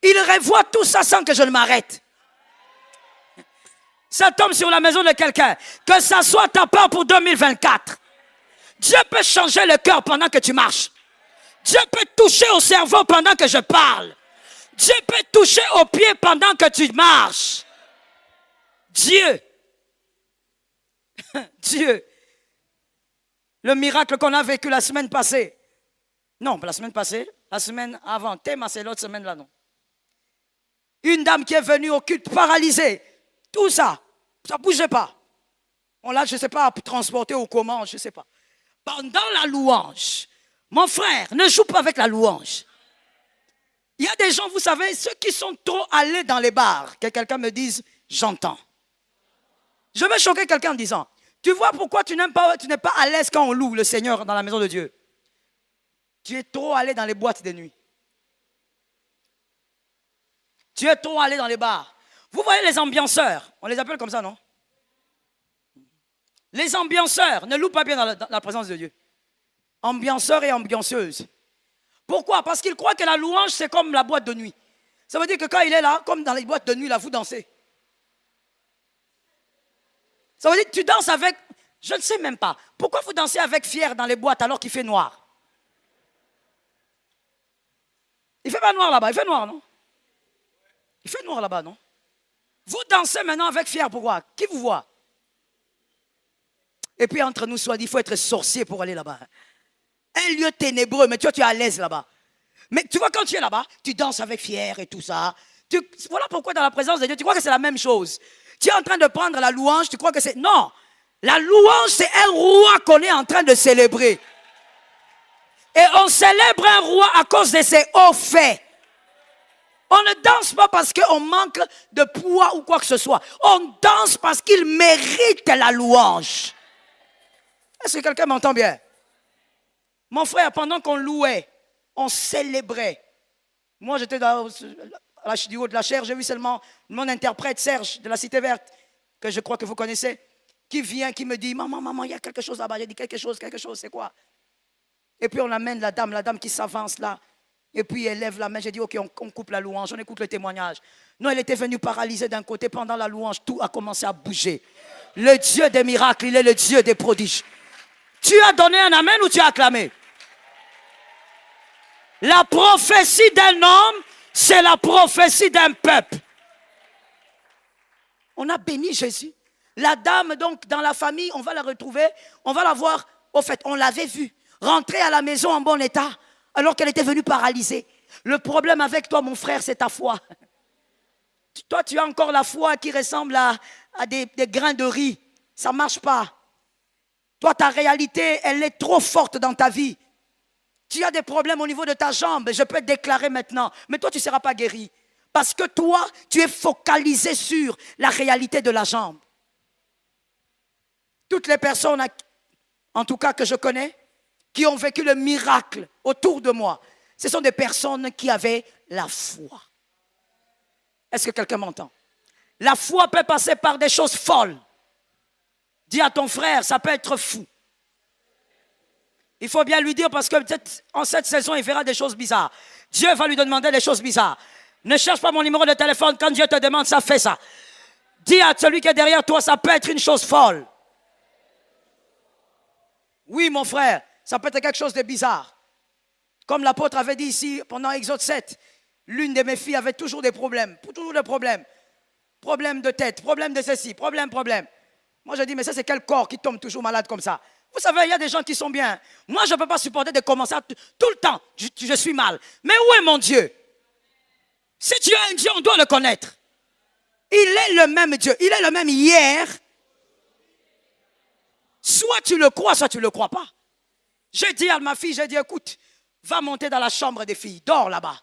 il revoit tout ça sans que je ne m'arrête. Ça tombe sur la maison de quelqu'un. Que ça soit ta part pour 2024. Dieu peut changer le cœur pendant que tu marches. Dieu peut toucher au cerveau pendant que je parle. Dieu peut toucher aux pieds pendant que tu marches. Dieu. Dieu. Le miracle qu'on a vécu la semaine passée. Non, pas la semaine passée. La semaine avant. Théma, c'est l'autre semaine là, non. Une dame qui est venue au culte paralysée. Tout ça. Ça ne bougeait pas. On l'a, je ne sais pas, transporté ou comment, je ne sais pas. Pendant la louange, mon frère, ne joue pas avec la louange. Il y a des gens, vous savez, ceux qui sont trop allés dans les bars, que quelqu'un me dise, j'entends. Je vais choquer quelqu'un en disant, tu vois pourquoi tu n'es pas à l'aise quand on loue le Seigneur dans la maison de Dieu? Tu es trop allé dans les boîtes de nuit. Tu es trop allé dans les bars. Vous voyez les ambianceurs, on les appelle comme ça, non? Les ambianceurs ne louent pas bien dans la présence de Dieu. Ambianceurs et ambianceuses. Pourquoi? Parce qu'ils croient que la louange, c'est comme la boîte de nuit. Ça veut dire que quand il est là, comme dans les boîtes de nuit, là, vous dansez. Ça veut dire que tu danses avec... Je ne sais même pas. Pourquoi vous dansez avec fier dans les boîtes alors qu'il fait noir? Il ne fait pas noir là-bas, il fait noir, non? Il fait noir là-bas, non? Vous dansez maintenant avec fier, pourquoi? Qui vous voit? Et puis entre nous, soit dit, il faut être sorcier pour aller là-bas. Un lieu ténébreux, mais toi, tu es à l'aise là-bas. Mais tu vois, quand tu es là-bas, tu danses avec fier et tout ça. Voilà pourquoi dans la présence de Dieu, tu crois que c'est la même chose. Tu es en train de prendre la louange, tu crois que c'est... Non, la louange, c'est un roi qu'on est en train de célébrer. Et on célèbre un roi à cause de ses hauts faits. On ne danse pas parce qu'on manque de poids ou quoi que ce soit. On danse parce qu'il mérite la louange. Est-ce que quelqu'un m'entend bien? Mon frère, pendant qu'on louait, on célébrait. Moi, j'étais du haut de la chair, j'ai vu seulement mon interprète Serge de la Cité Verte, que je crois que vous connaissez, qui vient, qui me dit, maman, il y a quelque chose là-bas. J'ai dit, quelque chose, c'est quoi? Et puis on amène la dame qui s'avance là. Et puis elle lève la main, j'ai dit, ok, on coupe la louange, on écoute le témoignage. Non, elle était venue paralysée d'un côté, pendant la louange, tout a commencé à bouger. Le Dieu des miracles, il est le Dieu des prodiges. Tu as donné un amen ou tu as acclamé? La prophétie d'un homme, c'est la prophétie d'un peuple. On a béni Jésus. La dame, donc, dans la famille, on va la retrouver, on va la voir. Au fait, on l'avait vue rentrer à la maison en bon état, alors qu'elle était venue paralysée. Le problème avec toi, mon frère, c'est ta foi. Toi, tu as encore la foi qui ressemble à des grains de riz. Ça ne marche pas. Toi, ta réalité, elle est trop forte dans ta vie. Tu as des problèmes au niveau de ta jambe, je peux te déclarer maintenant. Mais toi, tu ne seras pas guéri. Parce que toi, tu es focalisé sur la réalité de la jambe. Toutes les personnes, en tout cas que je connais, qui ont vécu le miracle autour de moi, ce sont des personnes qui avaient la foi. Est-ce que quelqu'un m'entend? La foi peut passer par des choses folles. Dis à ton frère, ça peut être fou. Il faut bien lui dire parce que peut-être en cette saison, il verra des choses bizarres. Dieu va lui demander des choses bizarres. Ne cherche pas mon numéro de téléphone. Quand Dieu te demande ça, fais ça. Dis à celui qui est derrière toi, ça peut être une chose folle. Oui, mon frère, ça peut être quelque chose de bizarre. Comme l'apôtre avait dit ici pendant Exode 7, l'une de mes filles avait toujours des problèmes. Toujours des problèmes. Problème de tête, problème de ceci, problème. Moi, je dis, mais ça, c'est quel corps qui tombe toujours malade comme ça? Vous savez, il y a des gens qui sont bien. Moi, je ne peux pas supporter de commencer tout le temps. Je suis mal. Mais où est mon Dieu? Si Dieu est un Dieu, on doit le connaître. Il est le même Dieu. Il est le même hier. Soit tu le crois, soit tu ne le crois pas. J'ai dit à ma fille, j'ai dit, écoute, va monter dans la chambre des filles. Dors là-bas.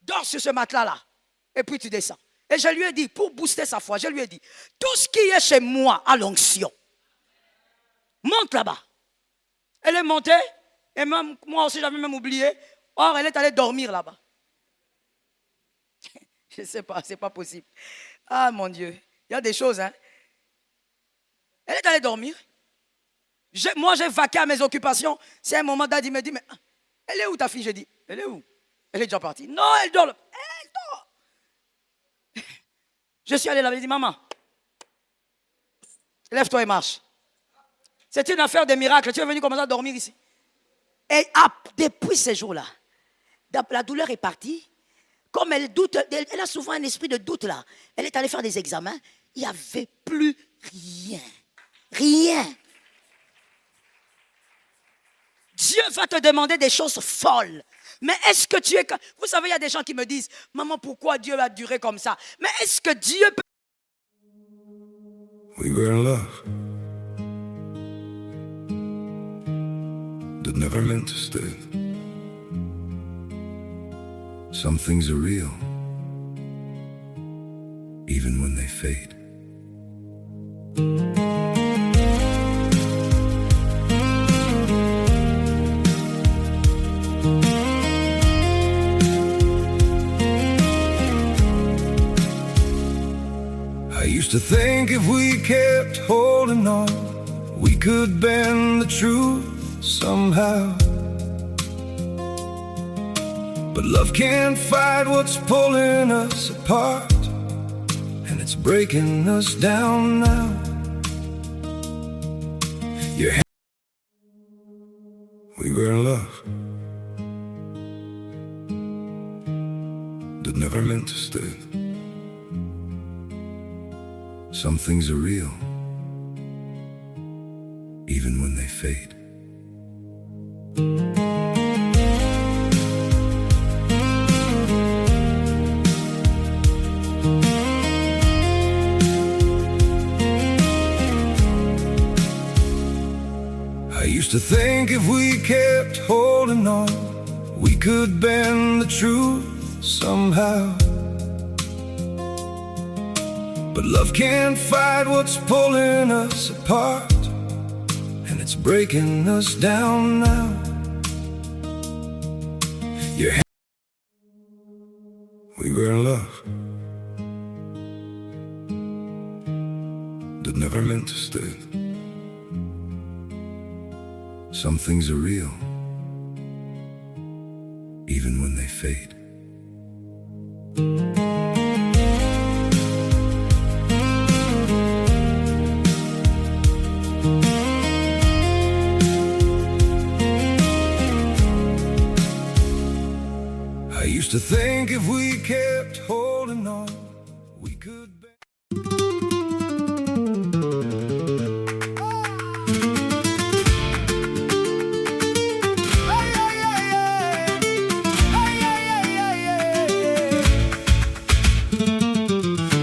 Dors sur ce matelas-là. Et puis tu descends. Et je lui ai dit, pour booster sa foi, je lui ai dit, tout ce qui est chez moi a l'onction. Monte là-bas. Elle est montée, et même, moi aussi j'avais même oublié. Or, elle est allée dormir là-bas. Je ne sais pas, c'est pas possible. Ah mon Dieu, il y a des choses, hein. Elle est allée dormir. Moi, j'ai vaqué à mes occupations. C'est un moment, Daddy me dit, mais elle est où ta fille? J'ai dit, elle est où? Elle est déjà partie. Non, elle dort. Elle dort. Je suis allé là, j'ai dit, maman, lève-toi et marche. C'est une affaire de miracle. Tu es venu commencer à dormir ici. Et depuis ces jours-là, la douleur est partie. Comme elle doute, elle a souvent un esprit de doute là. Elle est allée faire des examens. Il n'y avait plus rien. Rien. Dieu va te demander des choses folles. Mais est-ce que tu es... Vous savez, il y a des gens qui me disent, maman, pourquoi Dieu a duré comme ça? Mais est-ce que Dieu peut... We were in love that never meant to stay. Some things are real, even when they fade. I used to think if we kept holding on, we could bend the truth somehow. But love can't fight what's pulling us apart, and it's breaking us down now. We were in love that never meant to stay. Some things are real, even when they fade. I used to think if we kept holding on, we could bend the truth somehow. But love can't fight what's pulling us apart, and it's breaking us down now. We were in love that never meant to stay. Some things are real, even when they fade. I used to think if we kept holding on, we could.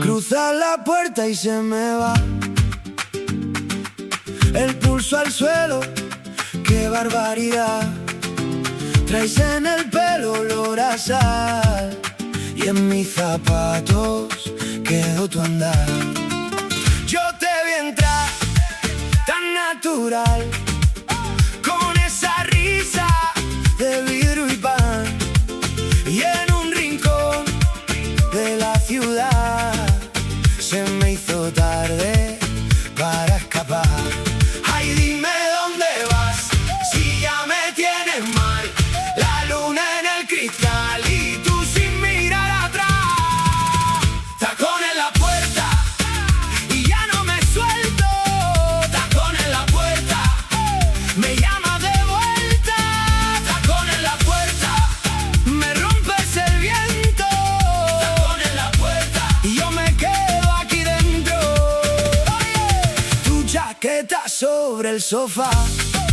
Cruza la puerta y se me va el pulso al suelo, qué barbaridad. Traes en el pelo olor a sal y en mis zapatos quedó tu andar. Yo te vi entrar tan natural, con esa risa de vidrio y pan, y en un rincón de la ciudad se me hizo tarde para escapar. Ay, dime dónde vas, si ya me tienes mal. La luna en el cristal y tú sin mirar atrás. Tacón en la puerta y ya no me suelto. Tacón en la puerta, me llamas de vuelta. Tacón en la puerta, me rompes el viento. Tacón en la puerta y yo me quedo aquí dentro. Oye, tu chaqueta sobre el sofá,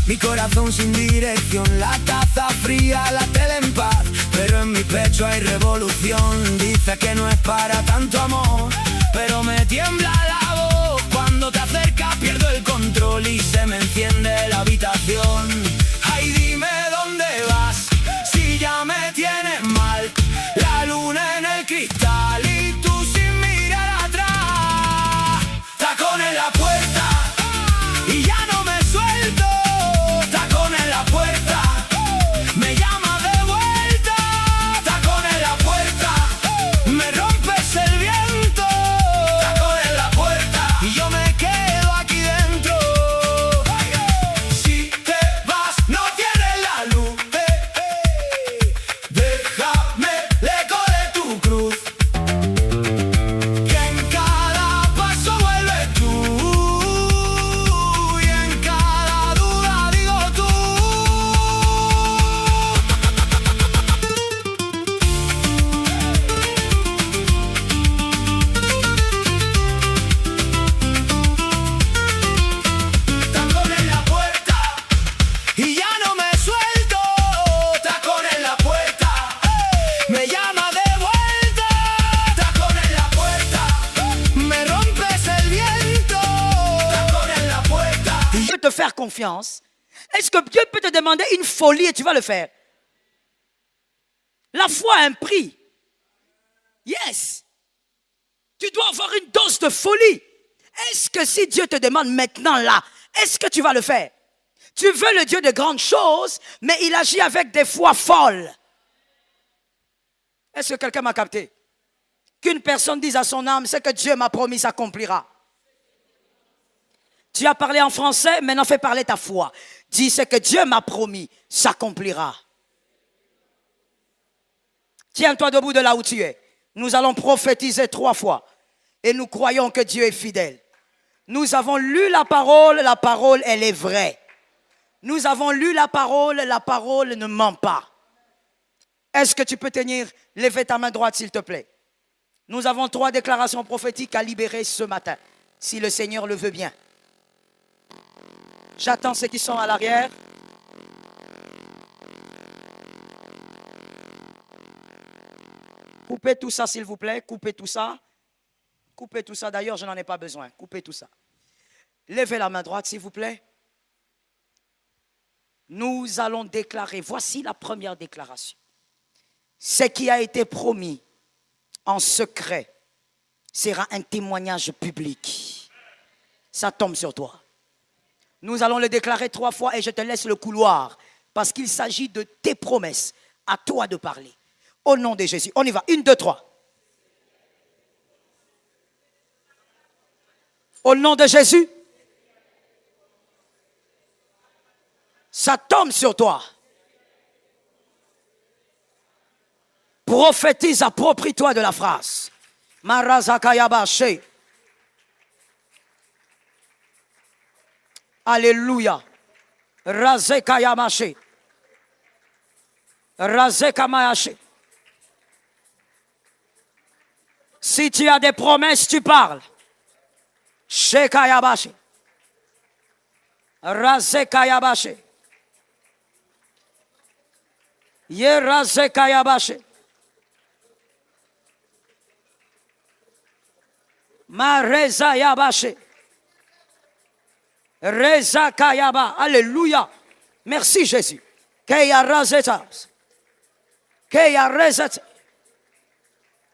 mi corazón sin dirección, la taza fría, la tele en paz, pero en mi pecho hay revolución. Dice que no es para tanto amor, pero me tiembla la voz. Cuando te acercas pierdo el control y se me enciende la habitación. Ay, dime dónde vas, si ya me tienes mal. La luna en el cristal y tú sin mirar atrás. Tacón en la puerta y ya no me suelto. Tacón en la puerta, me llamas de vuelta. Tacón en la puerta, me rompes el viento. Tacón en la puerta y yo me quedo aquí dentro. confiance, est-ce que Dieu peut te demander une folie et tu vas le faire? La foi a un prix. Yes. Tu dois avoir une dose de folie. Est-ce que si Dieu te demande maintenant là, est-ce que tu vas le faire? Tu veux le Dieu de grandes choses, mais il agit avec des foi folles. Est-ce que quelqu'un m'a capté? Qu'une personne dise à son âme, ce que Dieu m'a promis s'accomplira. Tu as parlé en français, maintenant fais parler ta foi. Dis ce que Dieu m'a promis s'accomplira. Tiens-toi debout de là où tu es. Nous allons prophétiser 3 fois. Et nous croyons que Dieu est fidèle. Nous avons lu la parole, elle est vraie. Nous avons lu la parole ne ment pas. Est-ce que tu peux tenir, lever ta main droite s'il te plaît? Nous avons 3 déclarations prophétiques à libérer ce matin, si le Seigneur le veut bien. J'attends ceux qui sont à l'arrière. Coupez tout ça s'il vous plaît, coupez tout ça. Coupez tout ça, d'ailleurs je n'en ai pas besoin, coupez tout ça. Levez la main droite s'il vous plaît. Nous allons déclarer, voici la première déclaration. Ce qui a été promis en secret sera un témoignage public. Ça tombe sur toi. Nous allons le déclarer 3 fois et je te laisse le couloir parce qu'il s'agit de tes promesses. À toi de parler. Au nom de Jésus. On y va. 1, 2, 3. Au nom de Jésus. Ça tombe sur toi. Prophétise, approprie-toi de la phrase. Marazakayabashe. Alléluia. Razekayamashe. Razekamayache. Si tu as des promesses, tu parles. Shekayabache. Razekayabache. Yerazekayabache. Marezayabache. Rezakayaba. Alléluia. Merci Jésus. Keyarazeta. Keyarazeta.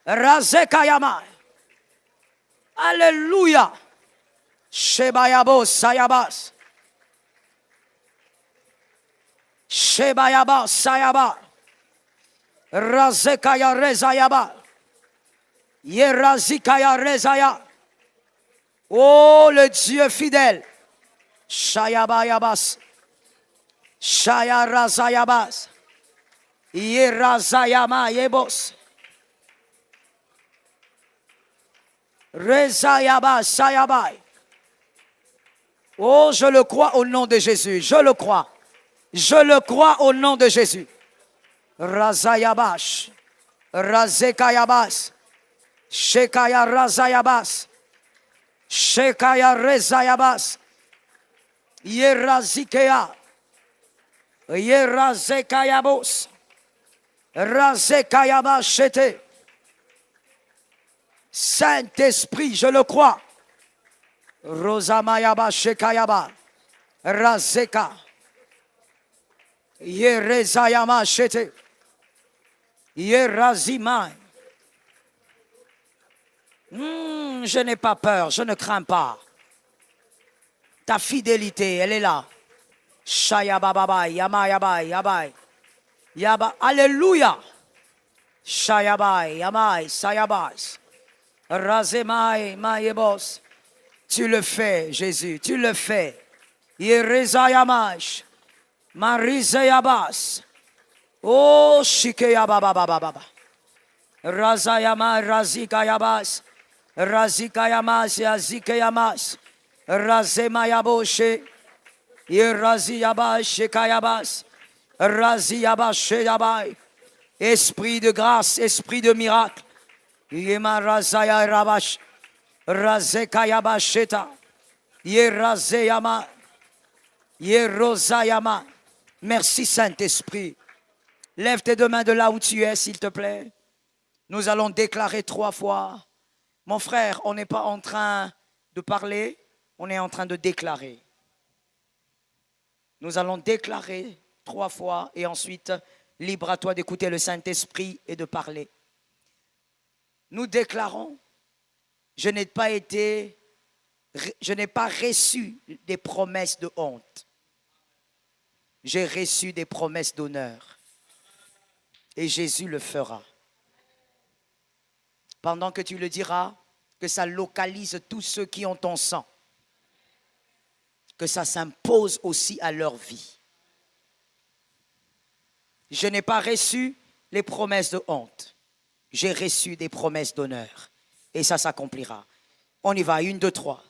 Razekayama. Alléluia. Shebayabo sayabas. Shebayaba sayaba. Razekaya rezayaba. Yerazikaya rezaya. Oh le Dieu fidèle. Shayabayabas. Shayarazayabas. Yerazayama yebos. Rezayaba sayabai. Oh, je le crois au nom de Jésus. Je le crois. Je le crois au nom de Jésus. Razayabash. Razekayabas. Shekaya razayabas. Shekaya rezayabas. Yerazikea. Yerazekayabos. Razekayabashete. Saint-Esprit, je le crois. Rosamayaba Shekayaba. Razeka. Yerezayama Shete. Yerazimai. Je n'ai pas peur, je ne crains pas. Ta fidélité, elle est là. Shayababai, Yamayabai, Yabai. Yaba. Alléluia. Shayabai, Yamai, Sayabas. Razemai, Maïebos. Tu le fais, Jésus, tu le fais. Yerezayamash. Marizayabas. Oh, Shikeyababababa. Razayama, Razikayabas. Razikayamas, Yazikayamas. Razemayaboshe. Yeraziyabas, Shekayabas. Raziyabas, Sheyabai. Esprit de grâce, esprit de miracle. Yemarazaya Rabash. Razekayabasheta. Yerazeyama. Yerozayama. Merci Saint-Esprit. Lève tes 2 mains de là où tu es, s'il te plaît. Nous allons déclarer 3 fois. Mon frère, on n'est pas en train de parler, on est en train de déclarer. Nous allons déclarer 3 fois et ensuite, libre à toi d'écouter le Saint-Esprit et de parler. Nous déclarons, je n'ai pas reçu des promesses de honte. J'ai reçu des promesses d'honneur. Et Jésus le fera. Pendant que tu le diras, que ça localise tous ceux qui ont ton sang. Que ça s'impose aussi à leur vie. Je n'ai pas reçu les promesses de honte. J'ai reçu des promesses d'honneur. Et ça s'accomplira. On y va, 1, 2, 3.